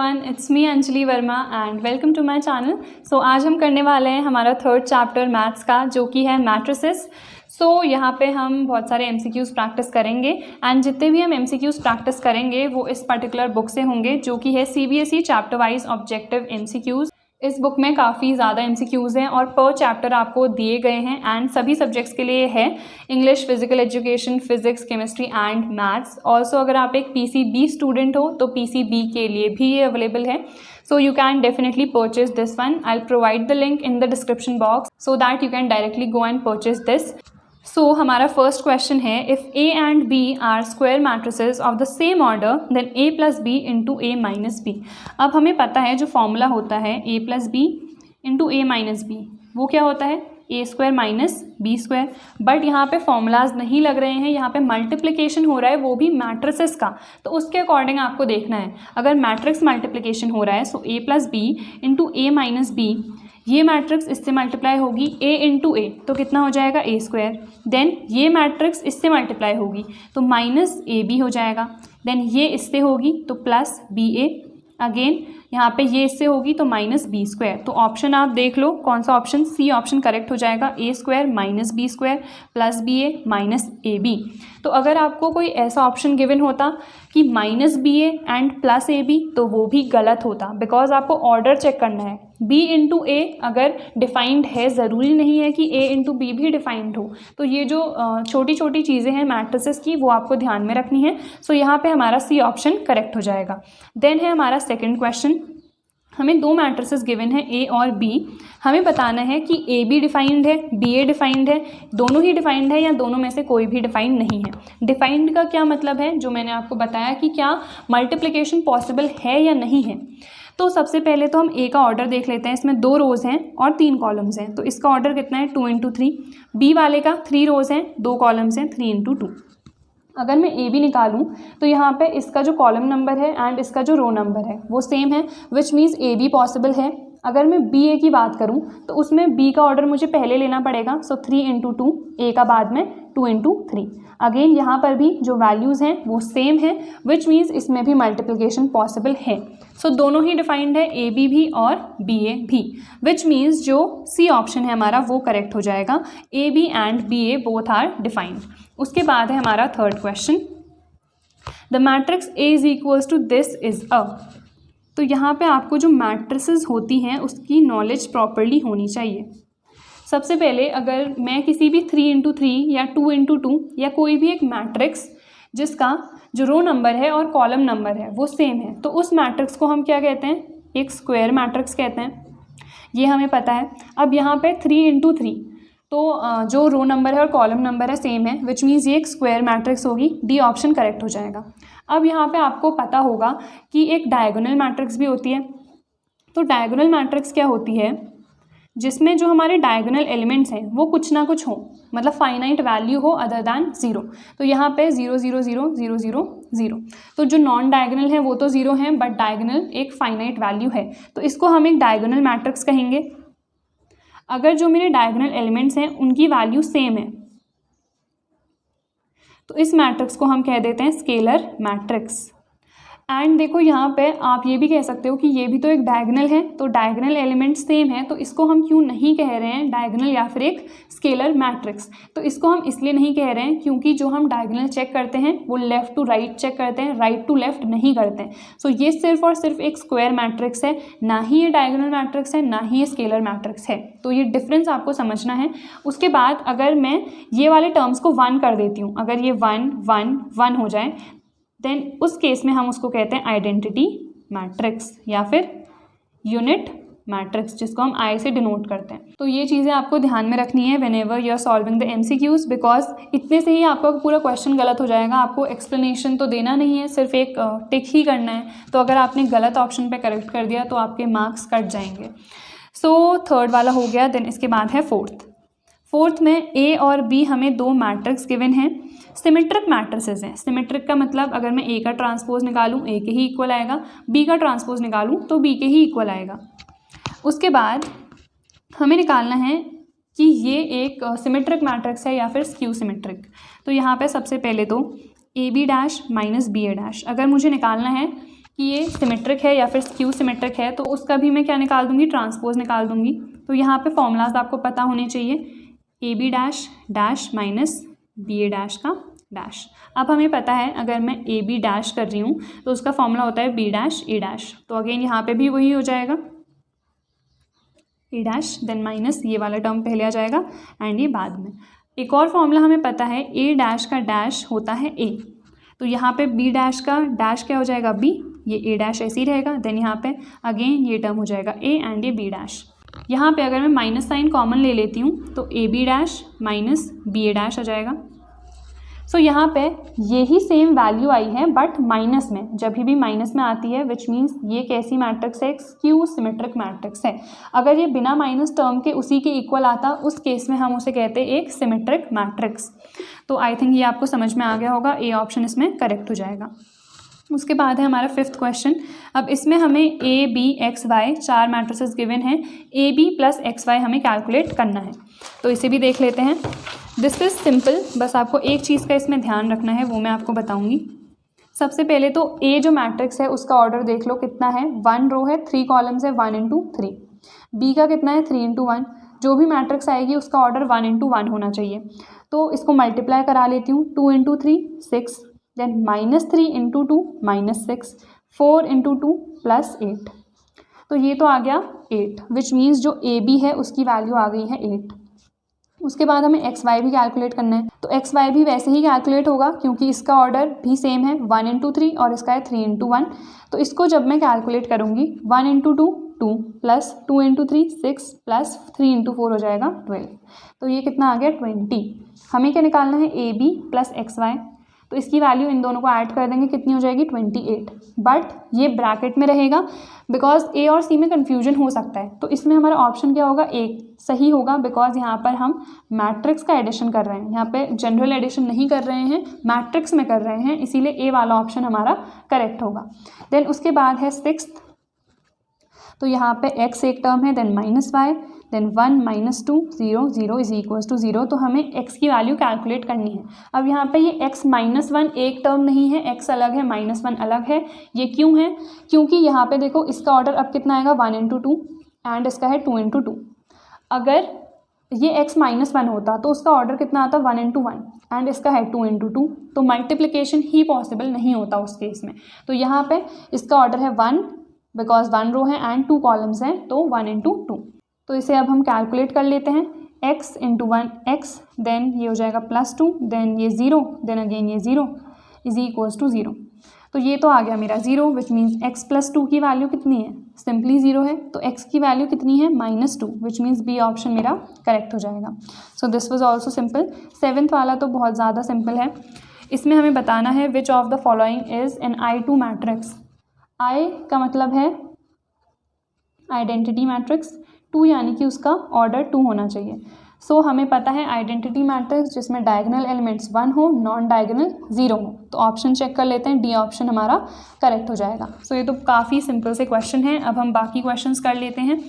Everyone, it's me Anjali Verma and welcome to my channel. So आज हम करने वाले हैं हमारा थर्ड चैप्टर मैथ्स का, जो कि है मैट्रिसेस। सो यहाँ पे हम बहुत सारे MCQs प्रैक्टिस करेंगे एंड जितने भी हम MCQs प्रैक्टिस करेंगे वो इस पर्टिकुलर बुक से होंगे, जो कि है CBSE chapter wise objective MCQs। इस बुक में काफ़ी ज़्यादा MCQs हैं और पर चैप्टर आपको दिए गए हैं एंड सभी सब्जेक्ट्स के लिए है, English, physical education, physics, chemistry and maths. Also अगर आप एक PCB स्टूडेंट हो तो PCB के लिए भी ये अवेलेबल है। So you can definitely purchase this one. I'll provide the link in the description box so that you can directly go and purchase this. So हमारा फर्स्ट क्वेश्चन है, if A and B are square matrices of the same order then A plus B into A minus B। अब हमें पता है जो formula होता है A plus B into A minus B, वो क्या होता है A square minus B square. But यहाँ पे फॉर्मूलाज नहीं लग रहे हैं, यहाँ पे मल्टीप्लिकेशन हो रहा है, वो भी मैट्रिसेस का। तो उसके अकॉर्डिंग आपको देखना है, अगर मैट्रिक्स मल्टीप्लिकेशन हो रहा है so A plus B into A minus B, ये मैट्रिक्स इससे मल्टीप्लाई होगी A इंटू A, तो कितना हो जाएगा A स्क्वायर। देन ये मैट्रिक्स इससे मल्टीप्लाई होगी तो माइनस AB हो जाएगा। देन ये इससे होगी तो प्लस BA, अगेन यहाँ पे ये इससे होगी तो माइनस B स्क्वायर। तो ऑप्शन आप देख लो कौन सा ऑप्शन, सी ऑप्शन करेक्ट हो जाएगा, A square minus B square plus BA minus AB। तो अगर आपको कोई ऐसा ऑप्शन गिवन होता कि minus BA and plus AB तो वो भी गलत होता, बिकॉज आपको ऑर्डर चेक करना है। B इंटू A अगर डिफाइंड है, ज़रूरी नहीं है कि A इंटू B भी डिफाइंड हो। तो ये जो छोटी छोटी चीज़ें हैं मैट्रिसेस की, वो आपको ध्यान में रखनी है। सो यहाँ पे हमारा सी ऑप्शन करेक्ट हो जाएगा। देन है हमारा सेकंड क्वेश्चन, हमें दो मैट्रिसेस गिवन है A और B। हमें बताना है कि AB डिफाइंड है, BA डिफाइंड है, दोनों ही डिफाइंड है या दोनों में से कोई भी डिफाइंड नहीं है। डिफाइंड का क्या मतलब है, जो मैंने आपको बताया कि क्या मल्टीप्लिकेशन पॉसिबल है या नहीं है। तो सबसे पहले तो हम A का ऑर्डर देख लेते हैं। इसमें 2 रोज़ हैं और 3 कॉलम्स हैं, तो इसका ऑर्डर कितना है 2 इंटू 3। B वाले का 3 रोज़ हैं, 2 कॉलम्स हैं, 3 इंटू 2। अगर मैं AB निकालूं तो यहाँ पे इसका जो कॉलम नंबर है एंड इसका जो रो नंबर है वो सेम है, विच मीन्स AB पॉसिबल है। अगर मैं BA की बात करूं तो उसमें B का ऑर्डर मुझे पहले लेना पड़ेगा, सो 3 इंटू 2, A का बाद में 2 इंटू 3। अगेन यहाँ पर भी जो वैल्यूज़ हैं वो सेम है, विच मीन्स इसमें भी मल्टीप्लिकेशन पॉसिबल है। सो दोनों ही डिफाइंड है, AB भी और BA भी, विच मीन्स जो सी ऑप्शन है हमारा वो करेक्ट हो जाएगा, AB and BA both are defined. उसके बाद है हमारा third question, the matrix A is equals to this is a. तो यहाँ पे आपको जो मैट्रिसेस होती हैं उसकी नॉलेज प्रॉपरली होनी चाहिए। सबसे पहले अगर मैं किसी भी 3 इंटू 3 या 2 इंटू 2 या कोई भी एक मैट्रिक्स जिसका जो रो नंबर है और कॉलम नंबर है वो सेम है, तो उस मैट्रिक्स को हम क्या कहते हैं, एक स्क्वायर मैट्रिक्स कहते हैं, ये हमें पता है। अब यहाँ पे 3 इंटू 3, तो जो रो नंबर है और कॉलम नंबर है सेम है, विच मीन्स ये एक स्क्वायर मैट्रिक्स होगी, डी ऑप्शन करेक्ट हो जाएगा। अब यहाँ पे आपको पता होगा कि एक डायगोनल मैट्रिक्स भी होती है। तो डायगोनल मैट्रिक्स क्या होती है, जिसमें जो हमारे डायगोनल एलिमेंट्स हैं वो कुछ ना कुछ हो, मतलब फाइनाइट वैल्यू हो अदर दैन 0। तो यहाँ पे 0 0 0 0 0 0, तो जो नॉन डायगोनल है वो तो 0 है, बट डायगोनल एक फाइनाइट वैल्यू है, तो इसको हम एक डायगोनल मैट्रिक्स कहेंगे। अगर जो मेरे डायगोनल एलिमेंट्स हैं उनकी वैल्यू सेम है तो इस मैट्रिक्स को हम कह देते हैं स्केलर मैट्रिक्स। एंड देखो यहाँ पे आप ये भी कह सकते हो कि ये भी तो एक डायगोनल है, तो डायगोनल एलिमेंट सेम है, तो इसको हम क्यों नहीं कह रहे हैं डायगोनल या फिर एक स्केलर मैट्रिक्स। तो इसको हम इसलिए नहीं कह रहे हैं क्योंकि जो हम डायगोनल चेक करते हैं वो लेफ़्ट टू राइट चेक करते हैं, राइट टू लेफ़्ट नहीं करते हैं। सो ये सिर्फ और सिर्फ एक स्क्वायर मैट्रिक्स है, ना ही ये डायगोनल मैट्रिक्स है, ना ही ये स्केलर मैट्रिक्स है। तो ये डिफरेंस आपको समझना है। उसके बाद अगर मैं ये वाले टर्म्स को 1 कर देती हूँ, अगर ये 1 1 1 हो जाए, देन उस केस में हम उसको कहते हैं आइडेंटिटी मैट्रिक्स या फिर यूनिट मैट्रिक्स, जिसको हम I से डिनोट करते हैं। तो ये चीज़ें आपको ध्यान में रखनी है whenever you are solving the MCQs, because इतने से ही आपका पूरा क्वेश्चन गलत हो जाएगा। आपको एक्सप्लेनेशन तो देना नहीं है, सिर्फ एक टिक ही करना है। तो अगर आपने गलत ऑप्शन पे करेक्ट कर दिया तो आपके मार्क्स कट जाएंगे। सो थर्ड वाला हो गया। देन इसके बाद है फोर्थ में A और B हमें 2 मैट्रिक्स गिवन हैं, सिमेट्रिक मैट्रिसेस हैं। सिमेट्रिक का मतलब अगर मैं A का ट्रांसपोज निकालूं A के ही इक्वल आएगा, B का ट्रांसपोज निकालूं तो B के ही इक्वल आएगा। उसके बाद हमें निकालना है कि ये एक सिमेट्रिक मैट्रिक्स है या फिर स्क्यू सिमेट्रिक। तो यहाँ पे सबसे पहले तो AB dash minus BA dash अगर मुझे निकालना है कि ये सिमेट्रिक है या फिर स्क्यू सिमेट्रिक है, तो उसका भी मैं क्या निकाल दूंगी, ट्रांसपोज निकाल दूंगी। तो यहाँ पे फॉर्मूलाज आपको पता होने चाहिए, A B dash dash minus B A dash का डैश। अब हमें पता है अगर मैं ए बी डैश कर रही हूँ तो उसका फॉर्मूला होता है बी डैश ए डैश। तो अगेन यहाँ पे भी वही हो जाएगा, ए डैश देन माइनस ये वाला टर्म पहले आ जाएगा एंड ये बाद में। एक और फॉर्मूला हमें पता है, ए डैश का डैश होता है ए, तो यहाँ पे बी डैश का डैश क्या हो जाएगा बी, ये ए डैश ऐसे ही रहेगा, देन यहाँ पे अगेन ये टर्म हो जाएगा ए एंड ये बी डैश। यहाँ पे अगर मैं माइनस साइन कॉमन ले लेती हूँ तो A B dash minus B A dash आ जाएगा। सो यहाँ पे यही सेम वैल्यू आई है बट माइनस में, जब भी माइनस में आती है विच मीन्स ये कैसी मैट्रिक्स है, एक स्क्यू सिमेट्रिक मैट्रिक्स है। अगर ये बिना माइनस टर्म के उसी के इक्वल आता उस केस में हम उसे कहते हैं एक सिमेट्रिक मैट्रिक्स। तो आई थिंक ये आपको समझ में आ गया होगा, ए ऑप्शन इसमें करेक्ट हो जाएगा। उसके बाद है हमारा 5th क्वेश्चन। अब इसमें हमें A B X Y 4 matrices given हैं, A B plus X Y हमें कैलकुलेट करना है, तो इसे भी देख लेते हैं। दिस इज़ सिंपल, बस आपको एक चीज़ का इसमें ध्यान रखना है, वो मैं आपको बताऊंगी। सबसे पहले तो ए जो मैट्रिक्स है उसका ऑर्डर देख लो कितना है, 1 रो है 3 कॉलम्स है 1 into 3। बी का कितना है 3 into 1, जो भी मैट्रिक्स आएगी उसका ऑर्डर 1 into 1 होना चाहिए। तो इसको मल्टीप्लाई करा लेती हूँ, 2 into 3 6, देन -3 into 2 -6, 4 into 2 +8। तो ये तो आ गया 8, विच मीन्स जो ए बी है उसकी वैल्यू आ गई है 8। उसके बाद हमें एक्स वाई भी कैलकुलेट करना है, तो एक्स वाई भी वैसे ही कैलकुलेट होगा क्योंकि इसका ऑर्डर भी सेम है 1 into 3 और इसका है 3 into 1। तो इसको जब मैं कैलकुलेट करूँगी 1 into 2 2 plus 2 into 3 6 plus 3 into 4 हो जाएगा 12। तो ये कितना आ गया 20। हमें क्या निकालना है, A B plus X Y, तो इसकी वैल्यू इन दोनों को ऐड कर देंगे, कितनी हो जाएगी 28। बट ये ब्रैकेट में रहेगा बिकॉज ए और सी में कन्फ्यूजन हो सकता है, तो इसमें हमारा ऑप्शन क्या होगा, ए सही होगा बिकॉज यहाँ पर हम मैट्रिक्स का एडिशन कर रहे हैं, यहाँ पे जनरल एडिशन नहीं कर रहे हैं, मैट्रिक्स में कर रहे हैं, इसीलिए ए वाला ऑप्शन हमारा करेक्ट होगा। देन उसके बाद है 6th, तो यहाँ पे x एक टर्म है, then -y, then 1 -2 0 0 is equals to 0। तो हमें x की वैल्यू कैलकुलेट करनी है। अब यहाँ पे ये x -1 एक टर्म नहीं है, x अलग है -1 अलग है। ये क्यों है, क्योंकि यहाँ पे देखो इसका ऑर्डर अब कितना आएगा 1 into 2 एंड इसका है 2 into 2। अगर ये x -1 होता तो उसका ऑर्डर कितना आता 1 into 1 एंड इसका है 2 into 2, तो मल्टीप्लिकेशन ही पॉसिबल नहीं होता उस केस में। तो यहाँ पे इसका ऑर्डर है 1 बिकॉज 1 रो है एंड 2 कॉलम्स हैं, तो 1 into 2। तो इसे अब हम कैलकुलेट कर लेते हैं, x into 1 x, देन ये हो जाएगा +2, देन ये 0, देन अगेन ये 0 इज इक्वल्स टू 0। तो ये तो आ गया मेरा 0, विच मीन्स x + 2 की वैल्यू कितनी है, सिंपली 0 है, तो x की वैल्यू कितनी है -2, विच मीन्स बी ऑप्शन मेरा करेक्ट हो जाएगा। So this was also simple. 7th वाला तो बहुत ज़्यादा सिंपल है। इसमें हमें बताना है which of the following is an I2 matrix. I का मतलब है आइडेंटिटी मैट्रिक्स, 2 यानी कि उसका ऑर्डर 2 होना चाहिए। सो हमें पता है आइडेंटिटी मैट्रिक्स जिसमें डायगोनल एलिमेंट्स 1 हो, नॉन डायगोनल 0 हो। तो ऑप्शन चेक कर लेते हैं, डी ऑप्शन हमारा करेक्ट हो जाएगा। सो ये तो काफ़ी सिंपल से क्वेश्चन है। अब हम बाकी क्वेश्चंस कर लेते हैं।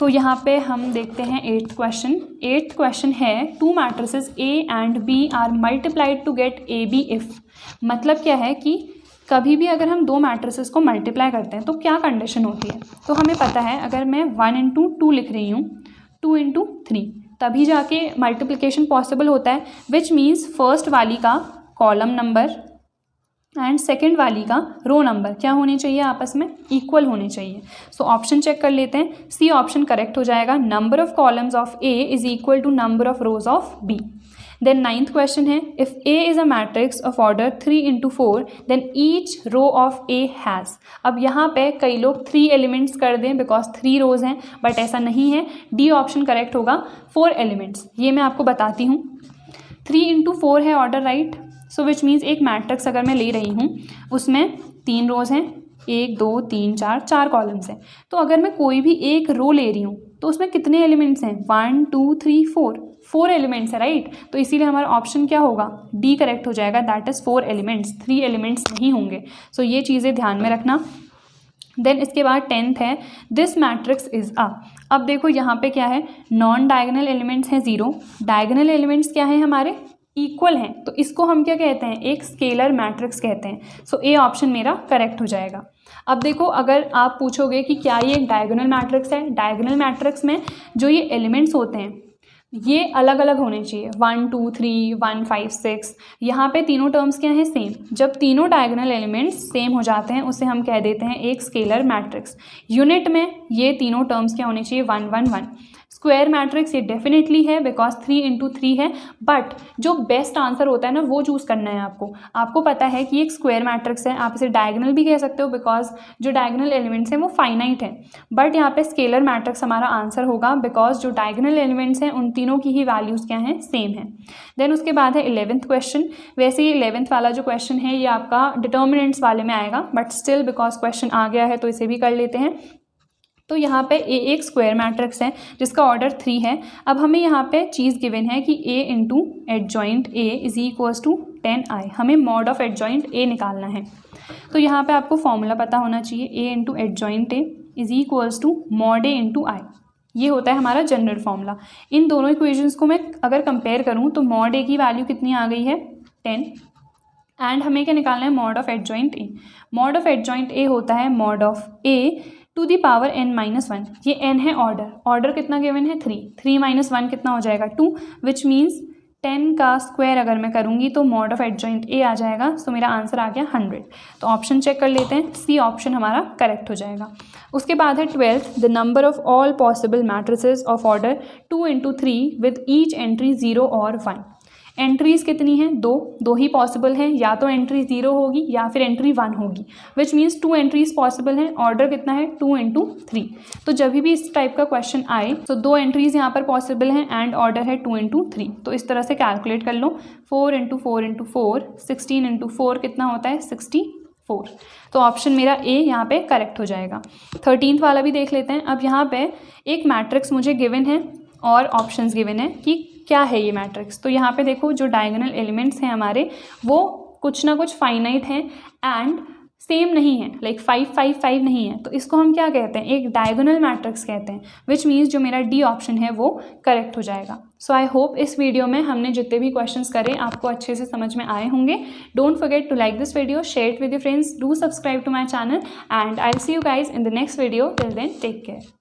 तो यहाँ पे हम देखते हैं 8th क्वेश्चन। 8th क्वेश्चन है 2 matrices A and B are multiplied to get AB if. मतलब क्या है कि कभी भी अगर हम 2 मैट्रिसेस को मल्टीप्लाई करते हैं तो क्या कंडीशन होती है। तो हमें पता है अगर मैं 1 into 2 लिख रही हूँ, 2 into 3, तभी जाके मल्टीप्लिकेशन पॉसिबल होता है, विच मीन्स फर्स्ट वाली का कॉलम नंबर एंड सेकेंड वाली का रो नंबर क्या होने चाहिए, आपस में इक्वल होने चाहिए। सो ऑप्शन चेक कर लेते हैं, सी ऑप्शन करेक्ट हो जाएगा। Number of columns of A is equal to number of rows of B. Then 9th question है, if A is a matrix of order 3 into 4 then each row of A has. अब यहाँ पे कई लोग 3 elements कर दें because 3 रोज हैं, but ऐसा नहीं है। डी ऑप्शन करेक्ट होगा, 4 एलिमेंट्स। ये मैं आपको बताती हूँ, 3 into 4 है order, right. So which means एक मैट्रिक्स अगर मैं ले रही हूँ उसमें 3 रोज हैं, 1 2 3 4 कॉलम्स हैं। तो अगर मैं कोई भी एक रो ले रही हूँ तो उसमें कितने एलिमेंट्स हैं, 1 2 3 4 एलिमेंट्स है, राइट। तो इसीलिए हमारा ऑप्शन क्या होगा, डी करेक्ट हो जाएगा, दैट इज़ 4 एलिमेंट्स, 3 एलिमेंट्स नहीं होंगे। सो ये चीज़ें ध्यान में रखना। देन इसके बाद 10th है, दिस मैट्रिक्स इज़ अ। अब देखो यहाँ पे क्या है, नॉन डायगोनल एलिमेंट्स हैं 0, डायगोनल एलिमेंट्स क्या है हमारे इक्वल हैं तो इसको हम क्या कहते हैं, एक स्केलर मैट्रिक्स कहते हैं। सो ए ऑप्शन मेरा करेक्ट हो जाएगा। अब देखो, अगर आप पूछोगे कि क्या ये एक डायगोनल मैट्रिक्स है, डायगोनल मैट्रिक्स में जो ये एलिमेंट्स होते हैं ये अलग अलग होने चाहिए, 1 2 3 1 5 6। यहाँ पे तीनों टर्म्स क्या हैं, सेम। जब तीनों डायगोनल एलिमेंट्स सेम हो जाते हैं उसे हम कह देते हैं एक स्केलर मैट्रिक्स। यूनिट में ये तीनों टर्म्स क्या होने चाहिए, 1 1 1। स्क्वायर मैट्रिक्स ये डेफिनेटली है बिकॉज 3 इंटू 3 है, बट जो बेस्ट आंसर होता है ना वो चूज़ करना है आपको। आपको पता है कि एक स्क्वायर मैट्रिक्स है, आप इसे डायगोनल भी कह सकते हो बिकॉज जो डायगोनल एलिमेंट्स हैं वो फाइनाइट हैं, बट यहाँ पे स्केलर मैट्रिक्स हमारा आंसर होगा बिकॉज जो डायगोनल एलिमेंट्स हैं उन तीनों की ही वैल्यूज़ क्या हैं, सेम है। देन उसके बाद है 11th क्वेश्चन। वैसे ये 11th वाला जो क्वेश्चन है ये आपका डिटर्मिनेंट्स वाले में आएगा, बट स्टिल बिकॉज क्वेश्चन आ गया है तो इसे भी कर लेते हैं। तो यहाँ पे ए एक स्क्वायर मैट्रिक्स है जिसका ऑर्डर 3 है। अब हमें यहाँ पे चीज़ गिवन है कि A into adjoint A is equals to 10i। हमें मॉड ऑफ एडजॉइंट ए निकालना है। तो यहाँ पे आपको फॉर्मूला पता होना चाहिए, A into adjoint A is equals to mod A into I. ये होता है हमारा जनरल फॉर्मूला। इन दोनों इक्वेशंस को मैं अगर कंपेयर करूँ तो मॉड ए की वैल्यू कितनी आ गई है, 10, एंड हमें क्या निकालना है, mod of adjoint A. Mod of adjoint A होता है mod of A to the power n-1। ये n है ऑर्डर कितना गिवन है, 3 माइनस 1 कितना हो जाएगा, 2, विच मीन्स 10 का स्क्वायर अगर मैं करूँगी तो मॉड ऑफ एडजॉइंट ए आ जाएगा। सो मेरा आंसर आ गया 100। तो ऑप्शन चेक कर लेते हैं, सी ऑप्शन हमारा करेक्ट हो जाएगा। उसके बाद है 12th, the number of all possible matrices of order 2 into 3 with each entry 0 और 1। एंट्रीज़ कितनी हैं, दो ही पॉसिबल हैं, या तो एंट्री 0 होगी या फिर एंट्री 1 होगी, विच मीन्स 2 एंट्रीज पॉसिबल हैं। ऑर्डर कितना है, 2 इंटू 3। तो जब भी इस टाइप का क्वेश्चन आए तो 2 एंट्रीज यहाँ पर पॉसिबल हैं एंड ऑर्डर है 2 इंटू 3। तो इस तरह से कैलकुलेट कर लो, 4 इंटू 4 इंटू 4, 16 इंटू 4 कितना होता है, 64। तो ऑप्शन मेरा ए यहाँ पे करेक्ट हो जाएगा। 13th वाला भी देख लेते हैं। अब यहाँ पे एक मैट्रिक्स मुझे गिवन है और ऑप्शंस गिवन है कि क्या है ये मैट्रिक्स। तो यहाँ पे देखो, जो डायगोनल एलिमेंट्स हैं हमारे वो कुछ ना कुछ फाइनाइट हैं एंड सेम नहीं है, लाइक 5 5 5 नहीं है। तो इसको हम क्या कहते हैं, एक डायगोनल मैट्रिक्स कहते हैं, विच मीन्स जो मेरा डी ऑप्शन है वो करेक्ट हो जाएगा। सो आई होप इस वीडियो में हमने जितने भी क्वेश्चंस करे आपको अच्छे से समझ में आए होंगे। Don't forget to like this video, share it with your friends, do subscribe to my channel and I will see you guys in the next video. Till then take care.